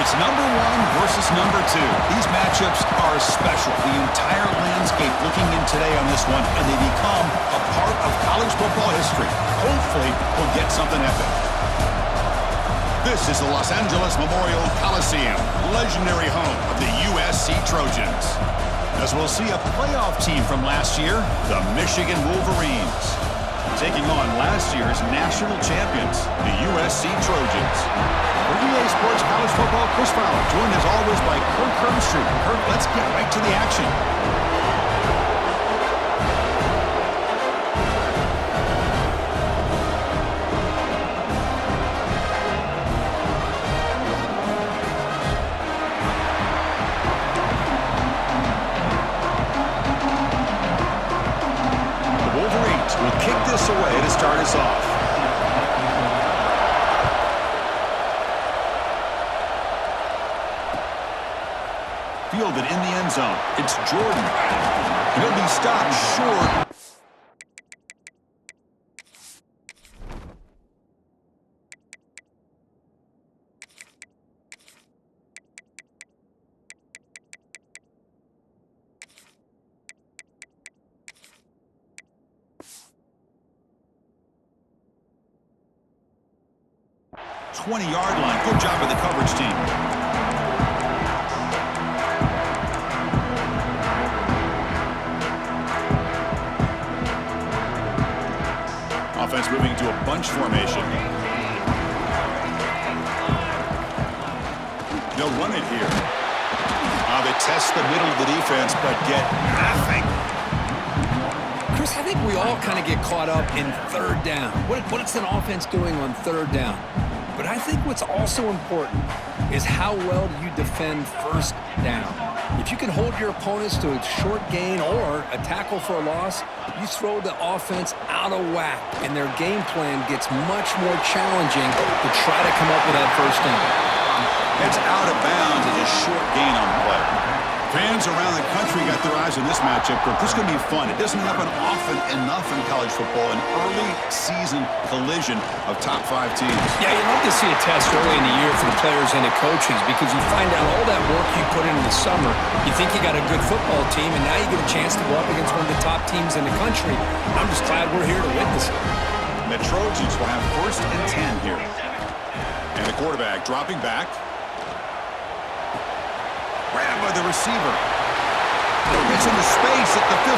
It's number 1 versus number 2. These matchups are special. The entire landscape looking in today on this one, and they become a part of college football history. Hopefully, we'll get something epic. This is the Los Angeles Memorial Coliseum, legendary home of the USC Trojans. As we'll see a playoff team from last year, the Michigan Wolverines, taking on last year's national champions, the USC Trojans. For EA Sports College Football, Chris Fowler, joined as always by Kirk Herbstreit. Kirk, let's get right to the action. Away to start us off. Fielded in the end zone. It's Jordan. He'll be stopped short. 20-yard line. Good job by the coverage team. Offense moving to a bunch formation. They'll run it here. They test the middle of the defense, but get nothing. Chris, I think we all kind of get caught up in third down. What's an offense doing on third down? But I think what's also important is how well do you defend first down. If you can hold your opponents to a short gain or a tackle for a loss, you throw the offense out of whack, and their game plan gets much more challenging to try to come up with that first down. It's out of bounds and a short gain on the play. Fans around the country got their eyes on this matchup. This is going to be fun. It doesn't happen often enough in college football, an early season collision of top 5 teams. Yeah, you love to see a test early in the year for the players and the coaches because you find out all that work you put in the summer. You think you got a good football team, and now you get a chance to go up against one of the top teams in the country. I'm just glad we're here to witness it. The Trojans will have 1st and 10 here. And the quarterback dropping back. Grabbed by the receiver. Gets into space at the 50.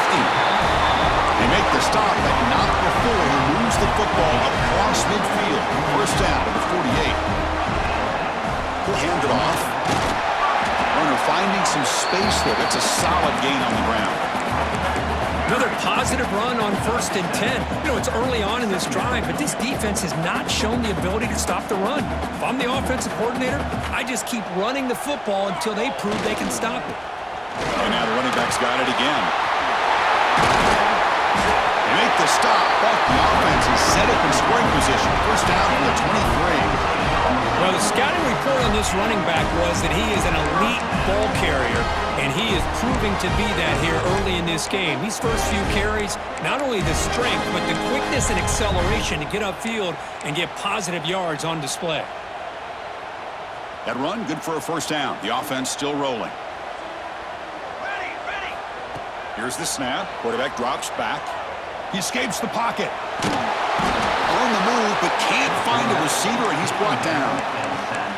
They make the stop, but not before he moves the football across midfield. 1st down to the 48. He'll hand it off. Runner finding some space there. That's a solid gain on the ground. Another positive run on 1st and 10. You know, it's early on in this drive, but this defense has not shown the ability to stop the run. If I'm the offensive coordinator, I just keep running the football until they prove they can stop it. And now the running back's got it again. They make the stop, but the offense is set up in scoring position. 1st down from the 23. Well, the scouting report on this running back was that he is an elite ball carrier, and he is proving to be that here early in this game. These first few carries, not only the strength, but the quickness and acceleration to get upfield and get positive yards on display. That run, good for a 1st down. The offense still rolling. Here's the snap. Quarterback drops back. He escapes the pocket. On the move, but can't find a receiver, and he's brought down.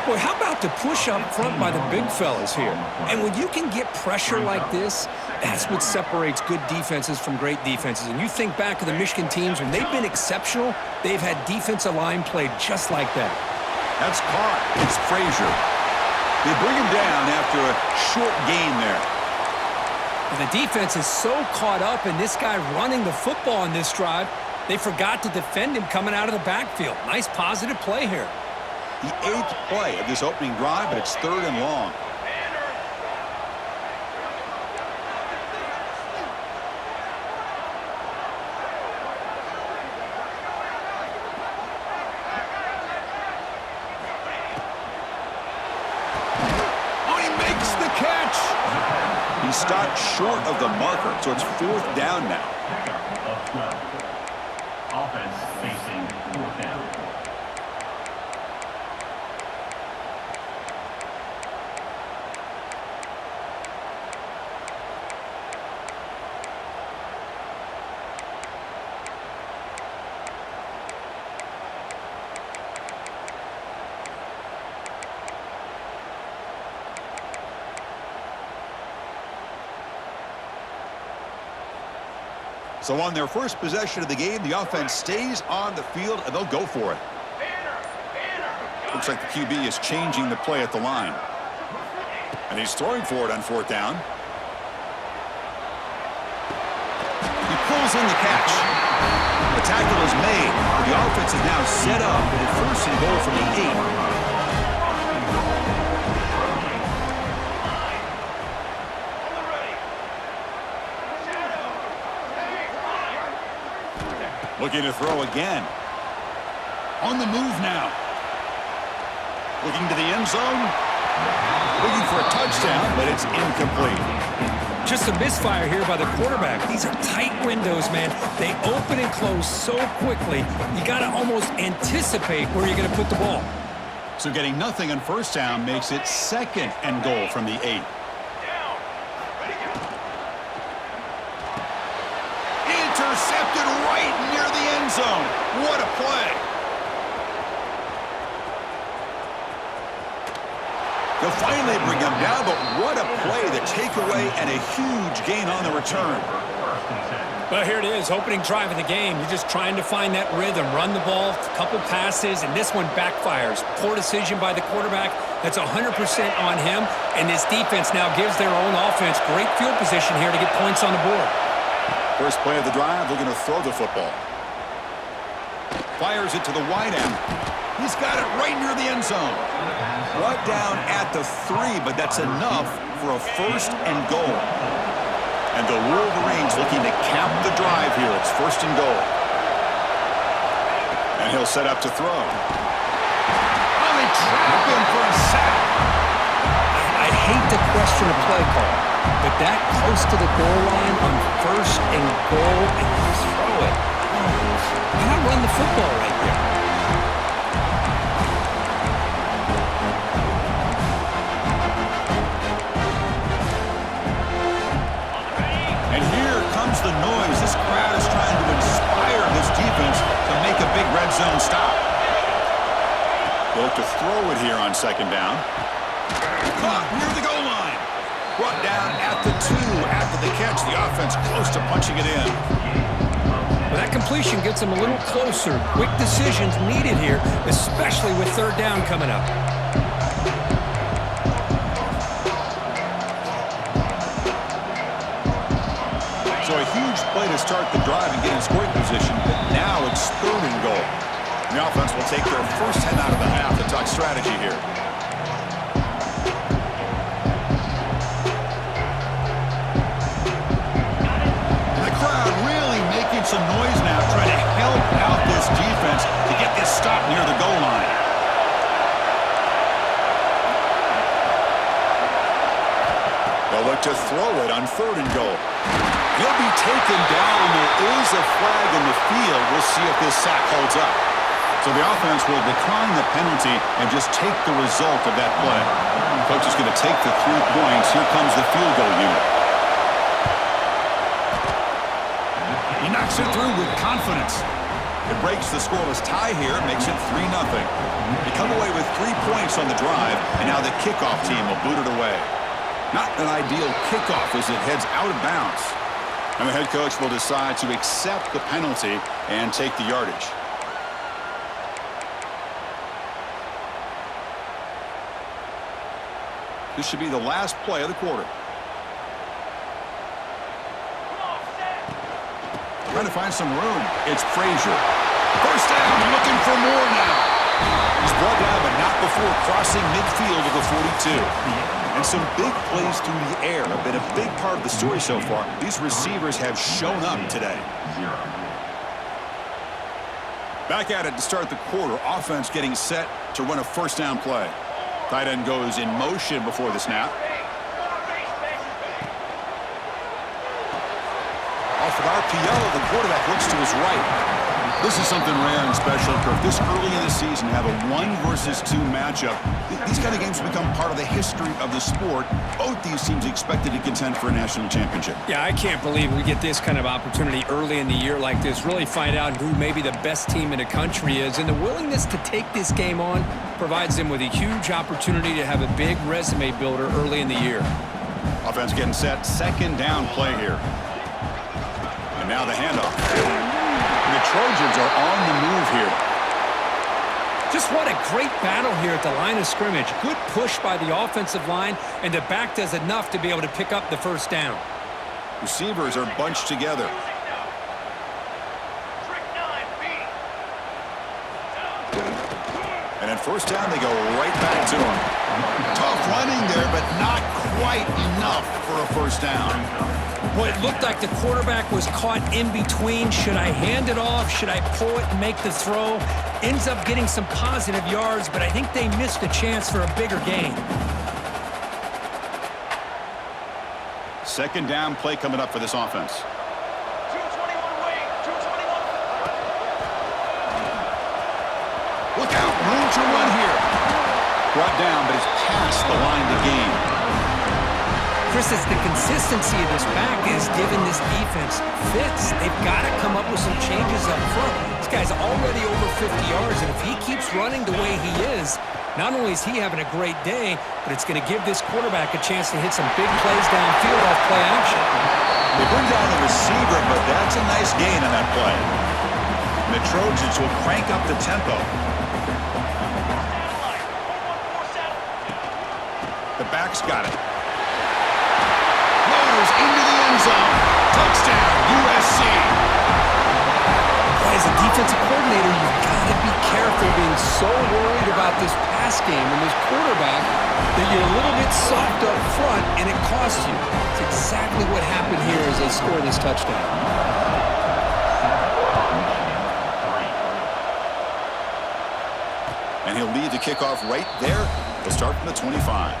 Boy, how about the push up front by the big fellas here? And when you can get pressure like this, that's what separates good defenses from great defenses. And you think back to the Michigan teams, when they've been exceptional, they've had defensive line play just like that. That's caught. It's Frazier. They bring him down after a short gain there. The defense is so caught up in this guy running the football in this drive, they forgot to defend him coming out of the backfield. Nice positive play here. The 8th play of this opening drive, but it's 3rd and long. Oh, he makes the catch. He stopped short of the marker, so it's 4th down now. Offense facing 4th down. So on their first possession of the game, the offense stays on the field, and they'll go for it. Looks like the QB is changing the play at the line. And he's throwing for it on fourth down. He pulls in the catch. The tackle is made. The offense is now set up with a first and goal from the 8. Looking to throw again. On the move now. Looking to the end zone. Looking for a touchdown, but it's incomplete. Just a misfire here by the quarterback. These are tight windows, man. They open and close so quickly. You got to almost anticipate where you're going to put the ball. So getting nothing on first down makes it second and goal from the 8. Intercepted right near the end zone. What a play. They'll finally bring him down, but what a play. The takeaway and a huge gain on the return. Well, here it is, opening drive of the game. You're just trying to find that rhythm, run the ball, a couple passes, and this one backfires. Poor decision by the quarterback. That's 100% on him, and this defense now gives their own offense great field position here to get points on the board. First play of the drive, looking to throw the football. Fires it to the wide end. He's got it right near the end zone. Brought down at the 3, but that's enough for a first and goal. And the Wolverines looking to cap the drive here. It's first and goal. And he'll set up to throw. Oh, they trap him for a sack. I hate to question a play call, but that close to the goal line on first and goal, and you throw it. Why not run the football right there? And here comes the noise. This crowd is trying to inspire this defense to make a big red zone stop. They'll look to throw it here on second down. Caught near the goal line. Brought down at the 2 after the catch. The offense close to punching it in. Well, that completion gets them a little closer. Quick decisions needed here, especially with third down coming up. So a huge play to start the drive and get in scoring position, but now it's third and goal. The offense will take their first 10 out of the half to talk strategy here. And the crowd really making some noise now, trying to help out this defense to get this stop near the goal line. They'll look to throw it on third and goal. He'll be taken down. There is a flag in the field. We'll see if this sack holds up. So the offense will decline the penalty and just take the result of that play. Coach is going to take the 3 points. Here comes the field goal unit. He knocks it through with confidence. It breaks the scoreless tie here, makes it 3-0. They come away with 3 points on the drive, and now the kickoff team will boot it away. Not an ideal kickoff as it heads out of bounds. And the head coach will decide to accept the penalty and take the yardage. This should be the last play of the quarter. Trying to find some room. It's Frazier. First down, looking for more now. He's brought down, but not before crossing midfield of the 42. And some big plays through the air have been a big part of the story so far. These receivers have shown up today. Back at it to start the quarter. Offense getting set to run a first down play. Tight end goes in motion before the snap. Off an RPO, the quarterback looks to his right. This is something rare and special, Kirk. This early in the season, have a 1 versus 2 matchup. These kind of games become part of the history of the sport. Both these teams expected to contend for a national championship. Yeah, I can't believe we get this kind of opportunity early in the year like this. Really find out who maybe the best team in the country is. And the willingness to take this game on provides them with a huge opportunity to have a big resume builder early in the year. Offense getting set. Second down play here. And Now the handoff. The Trojans are on the move here. Just what a great battle here at the line of scrimmage. Good push by the offensive line, and the back does enough to be able to pick up the first down. Receivers are bunched together. And at first down, they go right back to him. Tough running there, but not quite enough for a first down. Boy, it looked like the quarterback was caught in between. Should I hand it off? Should I pull it and make the throw? Ends up getting some positive yards, but I think they missed a chance for a bigger gain. Second down play coming up for this offense. Look out, room to run here. Brought down, but it's past the line to gain. Chris, it's the consistency of this back is giving this defense fits. They've got to come up with some changes up front. This guy's already over 50 yards, and if he keeps running the way he is, not only is he having a great day, but it's going to give this quarterback a chance to hit some big plays downfield off play action. They bring down the receiver, but that's a nice gain on that play. And the Trojans will crank up the tempo. The back's got it. Into the end zone. Touchdown, USC. As a defensive coordinator, you've got to be careful being so worried about this pass game and this quarterback that you're a little bit soft up front and it costs you. It's exactly what happened here as they score this touchdown. And he'll lead the kickoff right there. They'll start from the 25.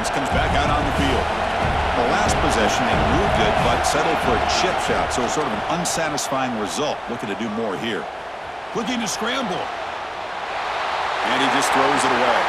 Comes back out on the field. The last possession, they moved it, but settled for a chip shot, so it's sort of an unsatisfying result. Looking to do more here. Looking to scramble. And he just throws it away.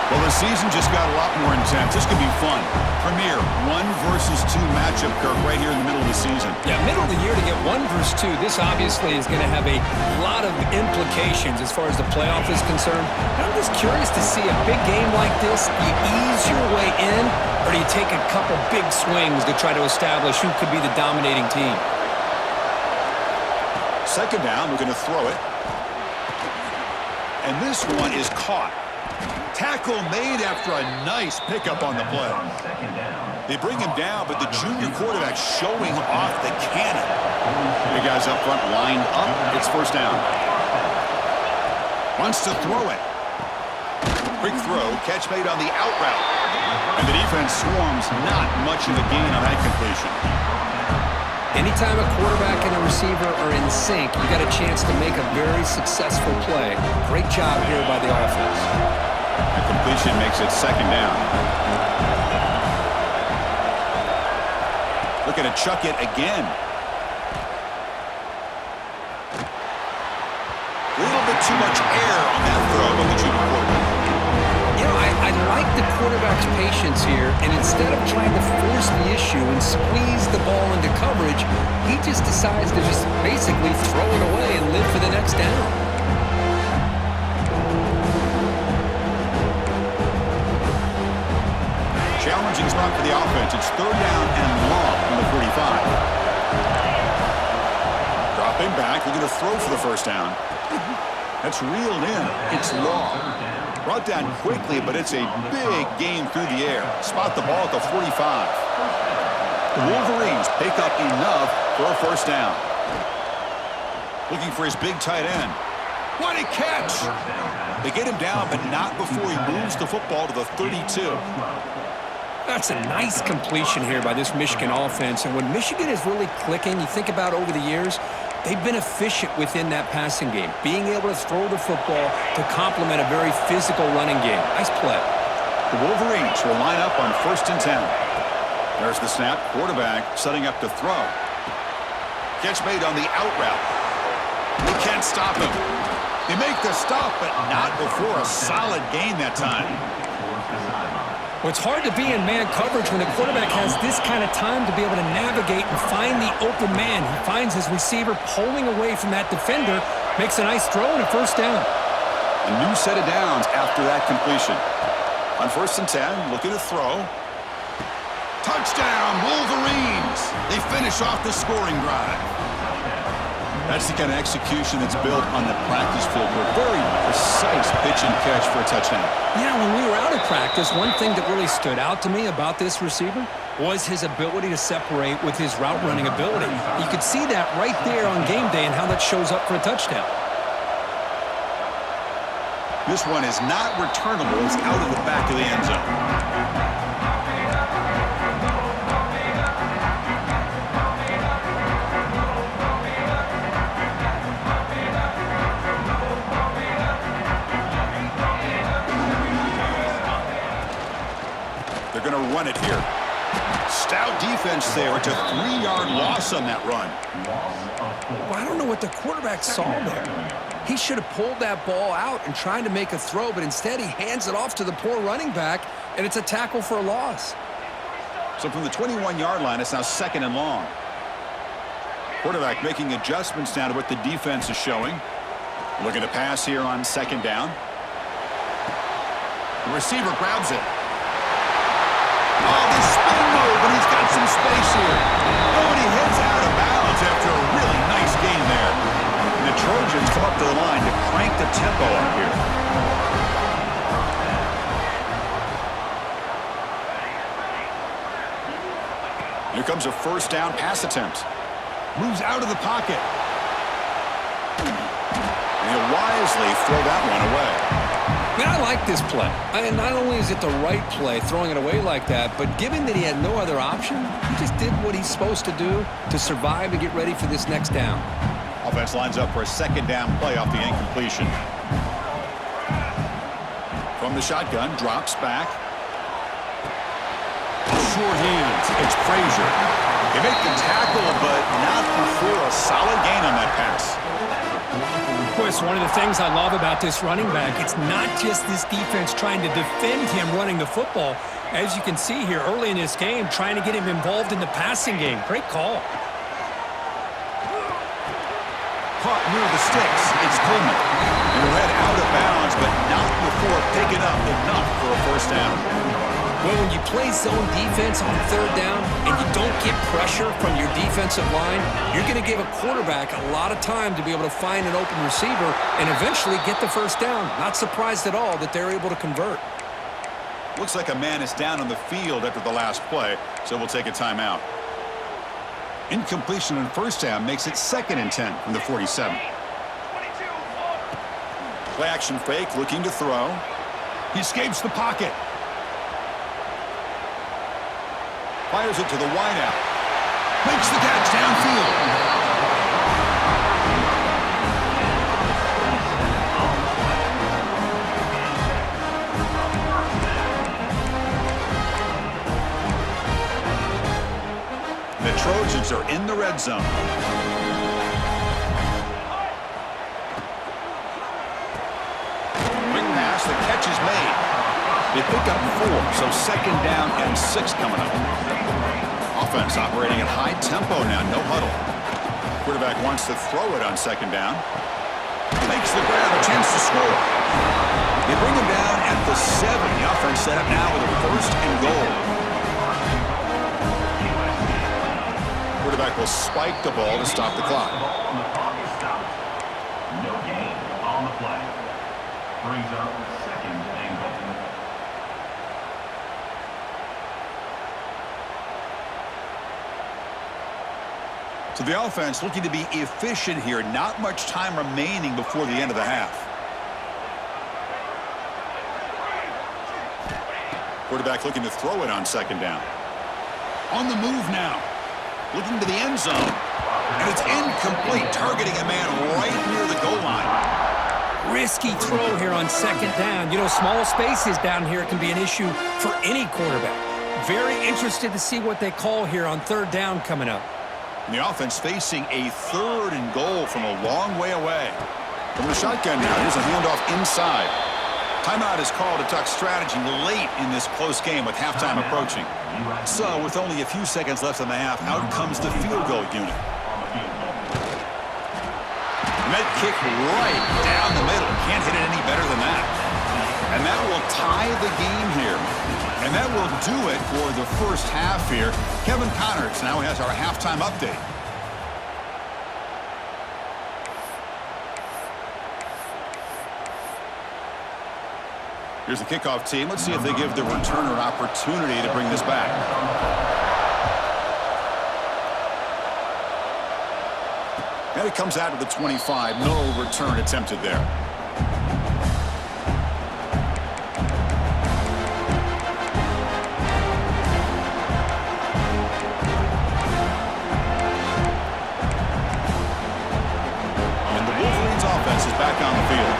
Well, the season just got a lot more intense. This could be fun. Premier 1 versus 2 matchup, Kirk, right here in the middle of the season. Yeah, middle of the year to get 1 versus 2. This obviously is going to have a lot of implications as far as the playoff is concerned. And I'm just curious to see a big game like this. Do you ease your way in, or do you take a couple big swings to try to establish who could be the dominating team? Second down, we're going to throw it. And this one is caught. Tackle made after a nice pickup on the play. They bring him down, but the junior quarterback showing off the cannon. The guys up front lined up. It's first down. Wants to throw it. Quick throw, catch made on the out route. And the defense swarms, not much of a gain on that completion. Anytime a quarterback and a receiver are in sync, you got a chance to make a very successful play. Great job here by the offense. The completion makes it second down. Looking to chuck it again. A little bit too much air on that throw by the junior quarterback. You know, I like the quarterback's patience here, and instead of trying to force the issue and squeeze the ball into coverage, he just decides to just basically throw it away and live for the next down. Challenging spot for the offense. It's third down and long from the 45. Dropping back. We're going to throw for the first down. That's reeled in. It's long. Brought down quickly, but it's a big gain through the air. Spot the ball at the 45. The Wolverines pick up enough for a first down. Looking for his big tight end. What a catch! They get him down, but not before he moves the football to the 32. That's a nice completion here by this Michigan offense. And when Michigan is really clicking, you think about over the years, they've been efficient within that passing game, being able to throw the football to complement a very physical running game. Nice play. The Wolverines will line up on 1st and 10. There's the snap. Quarterback setting up to throw. Catch made on the out route. They can't stop him. They make the stop, but not before a solid gain that time. Well, it's hard to be in man coverage when the quarterback has this kind of time to be able to navigate and find the open man. He finds his receiver pulling away from that defender, makes a nice throw and a first down. A new set of downs after that completion. On 1st and 10, looking to throw. Touchdown, Wolverines! They finish off the scoring drive. That's the kind of execution that's built on the practice field. A very precise pitch and catch for a touchdown. Yeah, when we were out of practice, one thing that really stood out to me about this receiver was his ability to separate with his route running ability. You could see that right there on game day and how that shows up for a touchdown. This one is not returnable. It's out of the back of the end zone. They're going to run it here. Stout defense there. It's a 3-yard loss on that run. Well, I don't know what the quarterback saw there. He should have pulled that ball out and tried to make a throw, but instead he hands it off to the poor running back, and it's a tackle for a loss. So from the 21-yard line, it's now 2nd and long. Quarterback making adjustments now to what the defense is showing. Looking to pass here on 2nd down. The receiver grabs it. Oh, the spin move, and he's got some space here. Oh, and he heads out of bounds after a really nice game there. And the Trojans come up to the line to crank the tempo up here. Here comes a 1st down pass attempt. Moves out of the pocket. And he'll wisely throw that one away. Man, I like this play. And not only is it the right play, throwing it away like that, but given that he had no other option, he just did what he's supposed to do to survive and get ready for this next down. Offense lines up for a 2nd down play off the incompletion. From the shotgun, drops back. Short hands. It's Frazier. They make the tackle, but not before a solid gain on that pass. Of course, one of the things I love about this running back, it's not just this defense trying to defend him running the football. As you can see here early in this game, trying to get him involved in the passing game. Great call. Caught near the sticks. It's Coleman. And he'll head out of bounds, but not before picking up enough for a 1st down. Well, when you play zone defense on 3rd down and you don't get pressure from your defensive line, you're going to give a quarterback a lot of time to be able to find an open receiver and eventually get the 1st down. Not surprised at all that they're able to convert. Looks like a man is down on the field after the last play, so we'll take a timeout. Incompletion on 1st down makes it 2nd and 10 from the 47. Play action fake, looking to throw. He escapes the pocket. Fires it to the wideout. Makes the catch downfield. The Trojans are in the red zone. Quick pass, the catch is made. They pick up 4, so 2nd down and 6 coming up. Offense operating at high tempo now, no huddle. Quarterback wants to throw it on 2nd down. Makes the grab, a chance to score. They bring him down at the 7. The offense set up now with a 1st and goal. Quarterback will spike the ball to stop the clock. No gain on the play. Brings up 2nd and goal. So the offense looking to be efficient here. Not much time remaining before the end of the half. Quarterback looking to throw it on 2nd down. On the move now. Looking to the end zone. And it's incomplete, targeting a man right near the goal line. Risky throw here on 2nd down. You know, small spaces down here can be an issue for any quarterback. Very interested to see what they call here on 3rd down coming up. And the offense facing a 3rd and goal from a long way away. From the shotgun now, here's a handoff inside. Timeout is called to talk strategy late in this close game with halftime approaching. So with only a few seconds left in the half, out comes the field goal unit. Net kick right down the middle. Can't hit it any better than that. And that will tie the game here. And that will do it for the first half here. Kevin Connors now has our halftime update. Here's the kickoff team. Let's see if they give the returner an opportunity to bring this back. And it comes out to the 25. No return attempted there. And the Wolverines offense is back on the field.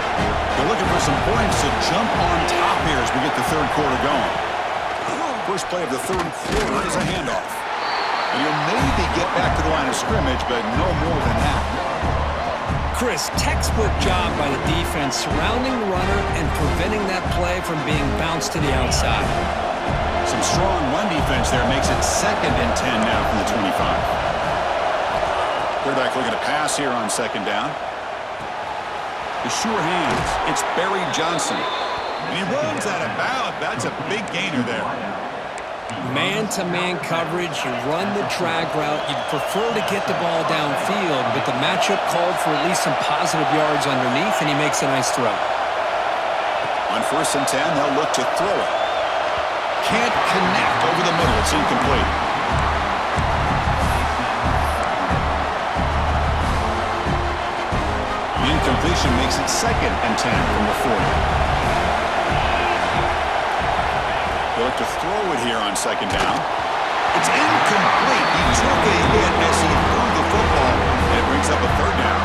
They're looking for some points to jump on top here as we get the third quarter going. First play of the third quarter is a handoff. And you'll maybe get back to the line of scrimmage, but no more than that. Chris, textbook job by the defense surrounding the runner and preventing that play from being bounced to the outside. Some strong run defense there makes it 2nd and 10 now from the 25. Quarterback looking to pass here on 2nd down. The sure hands. It's Barry Johnson. And he runs out of bounds. That's a big gainer there. Man-to-man coverage, you run the drag route. You'd prefer to get the ball downfield, but the matchup called for at least some positive yards underneath, and he makes a nice throw. On 1st and 10, they'll look to throw it. Can't connect over the middle. It's incomplete. The incompletion makes it 2nd and 10 from the 40. They'll look to throw it here on 2nd down. It's incomplete. He took a hit as he threw the football, and it brings up a 3rd down.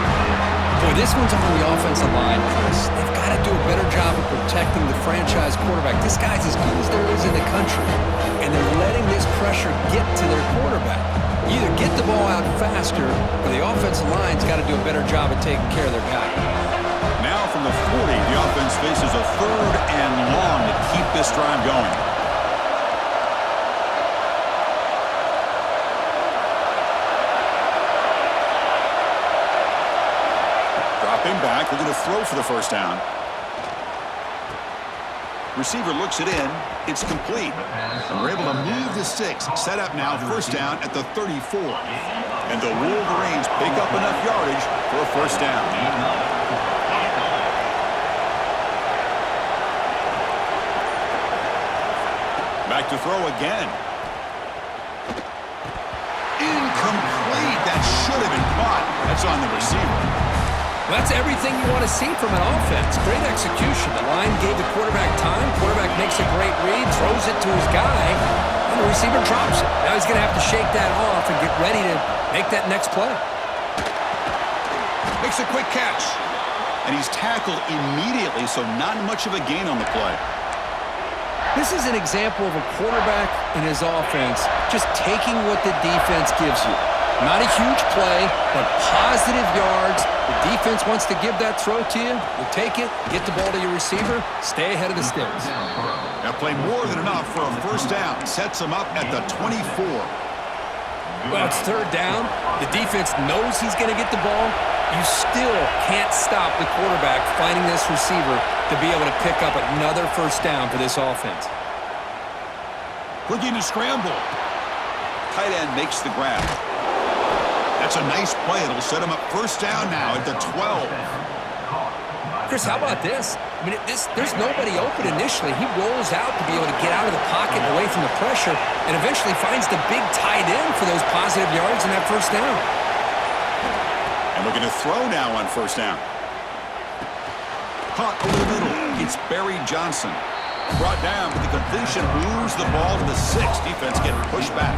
Boy, this one's on the offensive line, Chris. They've got to do a better job of protecting the franchise quarterback. This guy's as good as there is in the country, and they're letting this pressure get to their quarterback. Either get the ball out faster, or the offensive line's got to do a better job of taking care of their guy. Now from the 40, the offense faces a 3rd and long to keep this drive going. Back, looking to throw for the 1st down. Receiver looks it in. It's complete. And we're able to move the sticks. Set up now, 1st down at the 34. And the Wolverines pick up enough yardage for a 1st down. Back to throw again. Incomplete. That should have been caught. That's on the receiver. Well, that's everything you want to see from an offense. Great execution. The line gave the quarterback time. Quarterback makes a great read, throws it to his guy, and the receiver drops it. Now he's going to have to shake that off and get ready to make that next play. Makes a quick catch. And he's tackled immediately, so not much of a gain on the play. This is an example of a quarterback and his offense just taking what the defense gives you. Not a huge play, but positive yards. The defense wants to give that throw to you. You take it, get the ball to your receiver, stay ahead of the sticks. Now play more than enough for a 1st down. Sets him up at the 24. Well, it's 3rd down. The defense knows he's going to get the ball. You still can't stop the quarterback finding this receiver to be able to pick up another 1st down for this offense. Looking to scramble. Tight end makes the grab. That's a nice play. It'll set him up 1st down now at the 12. Chris, how about this? I mean, there's nobody open initially. He rolls out to be able to get out of the pocket and away from the pressure and eventually finds the big tight end for those positive yards in that 1st down. And looking to throw now on 1st down. Caught over the middle. It's Barry Johnson. Brought down, but the completion moves the ball to the 6. Defense getting pushed back.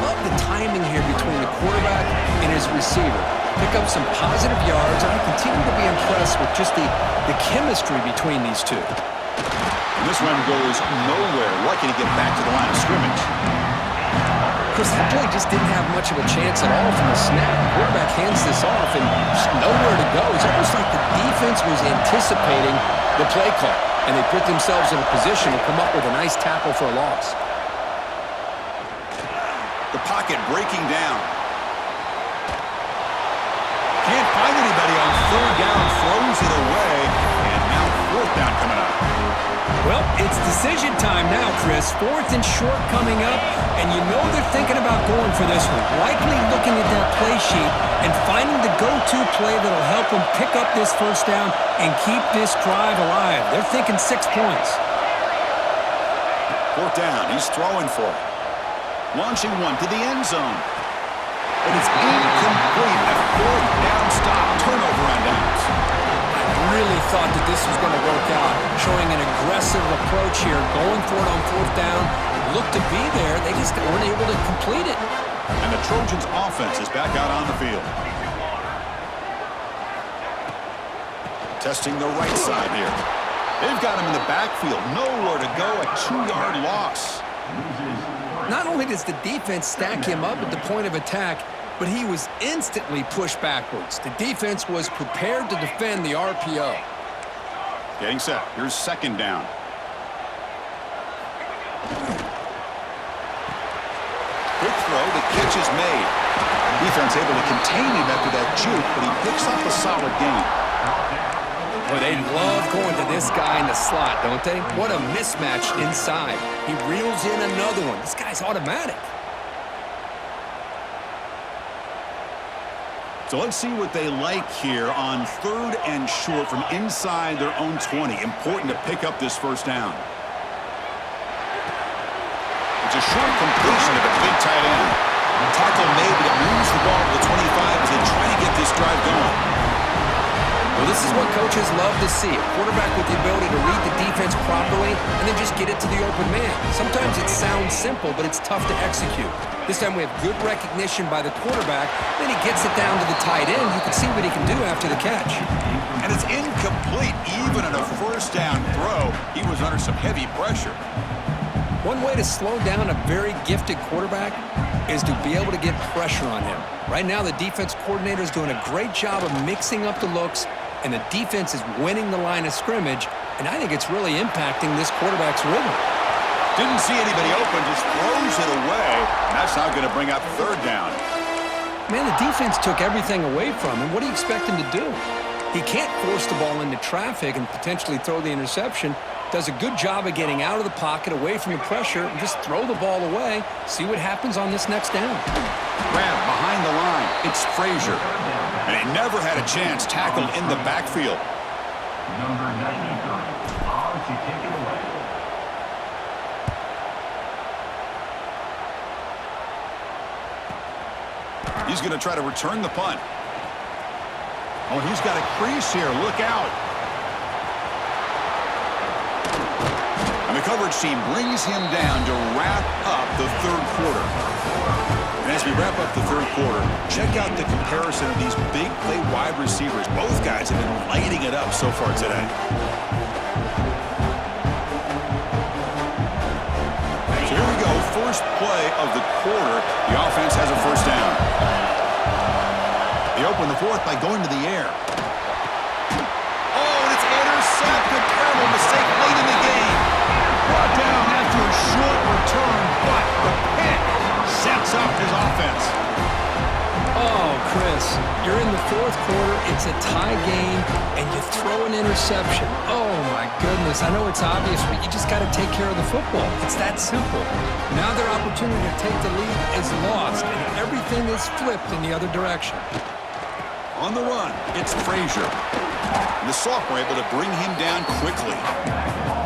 Love the timing here between the quarterback and his receiver. Pick up some positive yards, and I continue to be impressed with just the chemistry between these two. And this one goes nowhere. Lucky to get back to the line of scrimmage. Chris, that play just didn't have much of a chance at all from the snap. The quarterback hands this off, and just nowhere to go. It's almost like the defense was anticipating the play call, and they put themselves in a position to come up with a nice tackle for a loss. The pocket breaking down. Can't find anybody on third down, throws it away, and now fourth down coming up. Well, it's decision time now, Chris. Fourth and short coming up, and you know they're thinking about going for this one. Likely looking at that play sheet and finding the go-to play that'll help them pick up this first down and keep this drive alive. They're thinking 6 points. Fourth down, he's throwing for it. Launching one to the end zone. But it's incomplete. A fourth down stop. Turnover on downs. I really thought that this was going to work out, showing an aggressive approach here, going for it on fourth down. Looked to be there. They just weren't able to complete it. And the Trojans' offense is back out on the field. Testing the right side here. They've got him in the backfield. Nowhere to go. A 2-yard loss. Not only does the defense stack him up at the point of attack, but he was instantly pushed backwards. The defense was prepared to defend the RPO. Getting set. Here's second down. Quick throw. The catch is made. Defense able to contain him after that juke, but he picks up a solid gain. Well, they love going to this guy in the slot, don't they? What a mismatch inside. He reels in another one. This guy's automatic. So let's see what they like here on third and short from inside their own 20. Important to pick up this first down. It's a short completion of a big tight end. Tackle made, but it moves the ball to the 25 as they try to get this drive going. Well, this is what coaches love to see. A quarterback with the ability to read the defense properly and then just get it to the open man. Sometimes it sounds simple, but it's tough to execute. This time we have good recognition by the quarterback. Then he gets it down to the tight end. You can see what he can do after the catch. And it's incomplete. Even on a first down throw, he was under some heavy pressure. One way to slow down a very gifted quarterback is to be able to get pressure on him. Right now, the defense coordinator is doing a great job of mixing up the looks, and the defense is winning the line of scrimmage, and I think it's really impacting this quarterback's rhythm. Didn't see anybody open, just throws it away, and that's now going to bring up third down. Man, the defense took everything away from him. What do you expect him to do? He can't force the ball into traffic and potentially throw the interception. Does a good job of getting out of the pocket, away from the pressure, and just throw the ball away. See what happens on this next down. Grab behind the line. It's Frazier. And he never had a chance, tackled in the backfield. Number 93, on to kick it away. He's going to try to return the punt. Oh, he's got a crease here. Look out. And the coverage team brings him down to wrap up the third quarter. And as we wrap up the third quarter, check out the comparison of these big play wide receivers. Both guys have been lighting it up so far today. So here we go. First play of the quarter. The offense has a first down. They open the fourth by going to the air. Oh, and it's intercepted. Terrible mistake late in the game. Brought down after a short return, but the pick sets up his offense. Oh, Chris, you're in the fourth quarter. It's a tie game, and you throw an interception. Oh, my goodness. I know it's obvious, but you just got to take care of the football. It's that simple. Now their opportunity to take the lead is lost, and everything is flipped in the other direction. On the run, it's Frazier. And the sophomore able to bring him down quickly.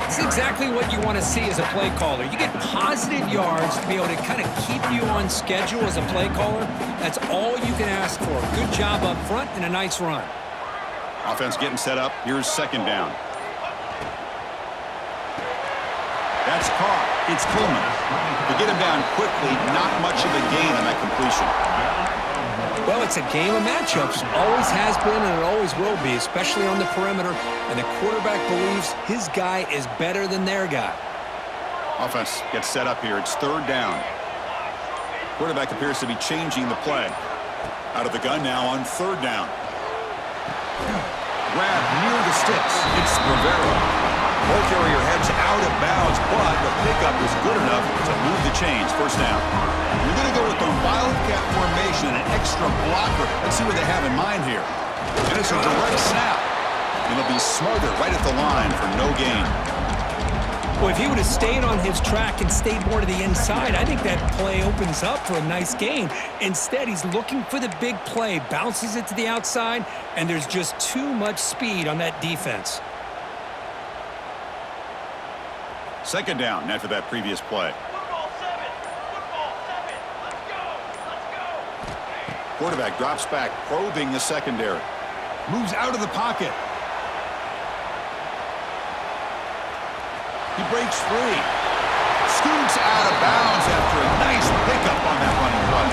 It's exactly what you want to see as a play caller. You get positive yards to be able to kind of keep you on schedule as a play caller. That's all you can ask for. Good job up front and a nice run. Offense getting set up. Here's second down. That's caught. It's Coleman. To get him down quickly, not much of a gain on that completion. Well, it's a game of matchups. Always has been and it always will be, especially on the perimeter. And the quarterback believes his guy is better than their guy. Offense gets set up here. It's third down. Quarterback appears to be changing the play. Out of the gun now on third down. Grab near the sticks. It's Rivera. Ball carrier heads out of bounds, but the the pickup was good enough to move the chains. First down. You're going to go with the wildcat formation, an extra blocker. Let's see what they have in mind here. And it's a direct snap. It'll be smothered right at the line for no gain. Well, if he would have stayed on his track and stayed more to the inside, I think that play opens up for a nice gain. Instead, he's looking for the big play, bounces it to the outside, and there's just too much speed on that defense. Second down after that previous play. Football 7. Let's go. Quarterback drops back, probing the secondary. Moves out of the pocket. He breaks free. Scoots out of bounds after a nice pickup on that running play.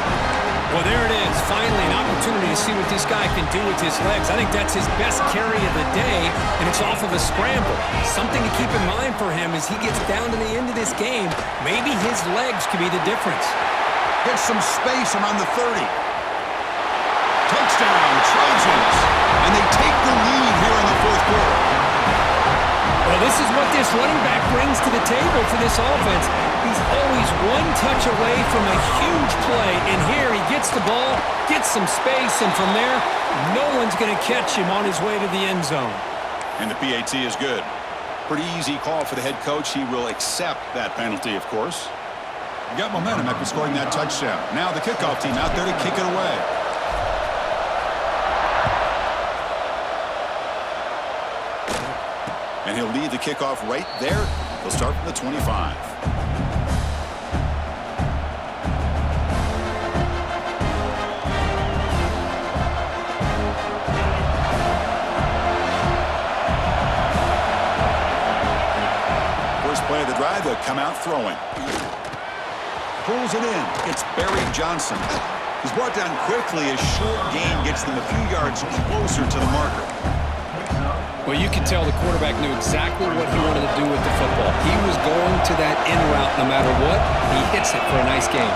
Well, there it is. Finally, an opportunity to see what this guy can do with his legs. I think that's his best carry of the day, and it's off of a scramble. Something to keep in mind for him as he gets down to the end of this game. Maybe his legs could be the difference. Gets some space around the 30. Touchdown, Trojans. And they take the lead here in the fourth quarter. Well, this is what this running back brings to the table for this offense. He's always one touch away from a huge play, and here he gets the ball, gets some space, and from there, no one's going to catch him on his way to the end zone. And the PAT is good. Pretty easy call for the head coach. He will accept that penalty, of course. You got momentum after scoring that touchdown. Now the kickoff team out there to kick it away. And he'll lead the kickoff right there. He'll start from the 25. First play of the drive, they'll come out throwing. Pulls it in. It's Barry Johnson. He's brought down quickly as short gain gets them a few yards closer to the marker. Well, you can tell the quarterback knew exactly what he wanted to do with the football. He was going to that in route no matter what. He hits it for a nice gain.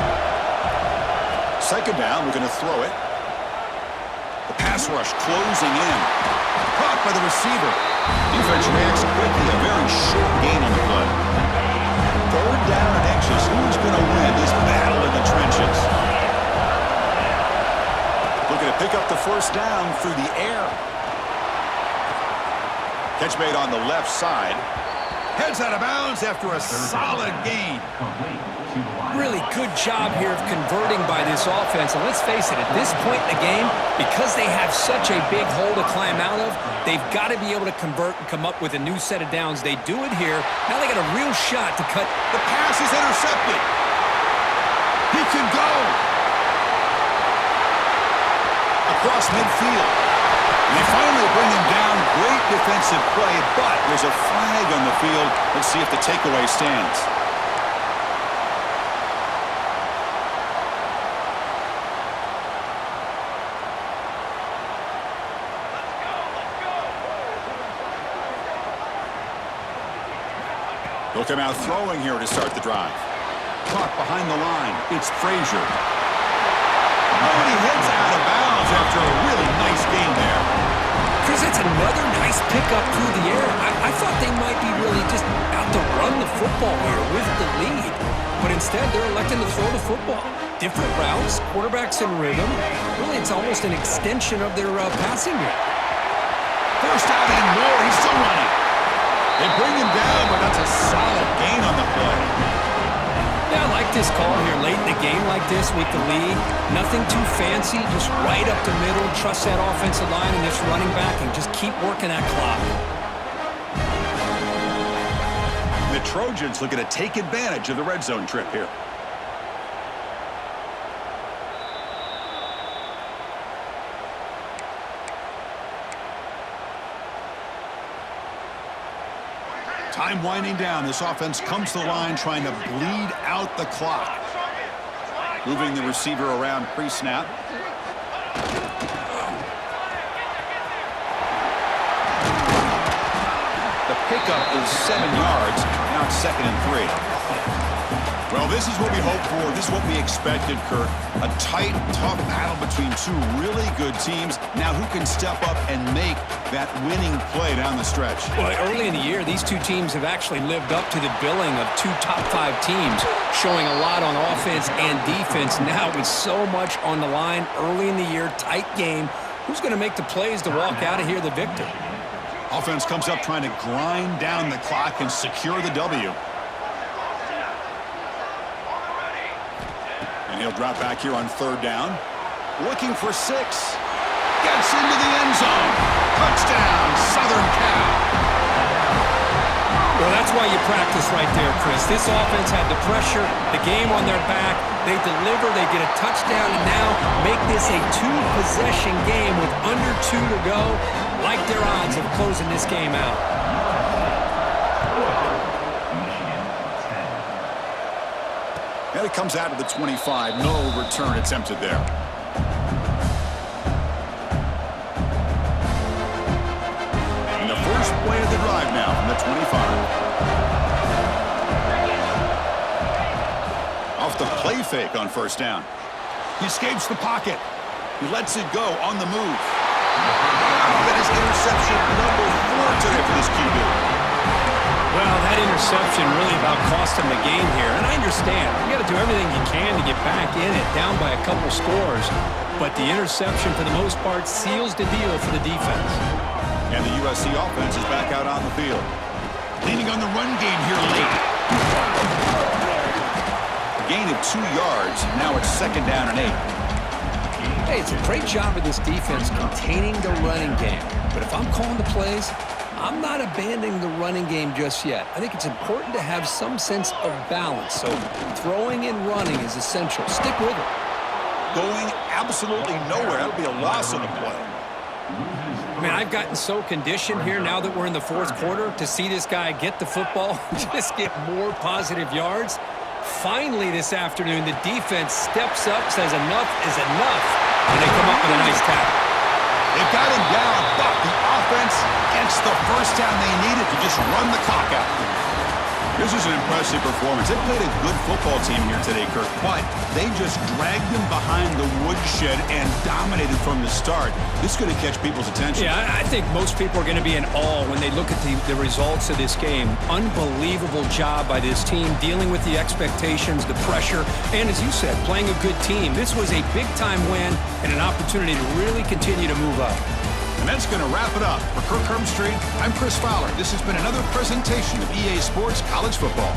Second down, we're going to throw it. The pass rush closing in. Caught by the receiver. Defense reacts quickly. A very short gain on the play. Third down and inches. Who's going to win this battle in the trenches? Looking to pick up the first down through the air. Catch made on the left side. Heads out of bounds after a solid gain. Really good job here of converting by this offense. And let's face it, at this point in the game, because they have such a big hole to climb out of, they've got to be able to convert and come up with a new set of downs. They do it here. Now they got a real shot to cut. The pass is intercepted. He can go. Across midfield. And they finally bring him down. Great defensive play, but there's a flag on the field. Let's see if the takeaway stands. They'll come out throwing here to start the drive. Caught behind the line. It's Frazier. And he heads out of bounds after a really nice game there. Chris, that's another nice pickup through the air. I thought they might be really just out to run the football here with the lead. But instead, they're electing to throw the football. Different routes, quarterbacks in rhythm. Really, it's almost an extension of their passing game. First out and more. He's still running. They bring him down, but that's a solid gain on the play. Yeah, I like this call here late in the game like this with the lead. Nothing too fancy, just right up the middle. Trust that offensive line and this running back and just keep working that clock. The Trojans looking to take advantage of the red zone trip here. Time winding down. This offense comes to the line trying to bleed out the clock. Moving the receiver around pre-snap. The pickup is 7 yards. Now it's 2nd and 3. Well, this is what we hoped for. This is what we expected, Kirk. A tight, tough battle between two really good teams. Now, who can step up and make that winning play down the stretch? Well, early in the year, these two teams have actually lived up to the billing of two top-5 teams, showing a lot on offense and defense. Now, with so much on the line early in the year, tight game, who's going to make the plays to walk out of here the victor? Offense comes up trying to grind down the clock and secure the W. He'll drop back here on 3rd down. Looking for 6. Gets into the end zone. Touchdown, Southern Cal. Well, that's why you practice right there, Chris. This offense had the pressure, the game on their back. They deliver, they get a touchdown, and now make this a 2-possession game with under 2 to go. Like their odds of closing this game out. And it comes out of the 25. No return attempted there. And the first play of the drive now from the 25. Off the play fake on 1st down. He escapes the pocket. He lets it go on the move. That is interception number 4 today for this QB. Well, that interception really about cost him the game here. And I understand. You got to do everything you can to get back in it, down by a couple scores. But the interception, for the most part, seals the deal for the defense. And the USC offense is back out on the field. Leaning on the run game here late. A gain of 2 yards. Now it's 2nd down and 8. Hey, it's a great job of this defense containing the running game. But if I'm calling the plays, I'm not abandoning the running game just yet. I think it's important to have some sense of balance. So throwing and running is essential. Stick with it. Going absolutely nowhere. That'll be a loss on the play. I mean, I've gotten so conditioned here now that we're in the 4th quarter to see this guy get the football and just get more positive yards. Finally this afternoon, the defense steps up, says enough is enough, and they come up with a nice tackle. They've got him down, but the offense gets the first down they needed to just run the clock out. This is an impressive performance. They played a good football team here today, Kirk, but they just dragged them behind the woodshed and dominated from the start. This is going to catch people's attention. Yeah, I think most people are going to be in awe when they look at the results of this game. Unbelievable job by this team, dealing with the expectations, the pressure, and as you said, playing a good team. This was a big-time win and an opportunity to really continue to move up. And that's going to wrap it up. For Kirk Herbstreit, I'm Chris Fowler. This has been another presentation of EA Sports College Football.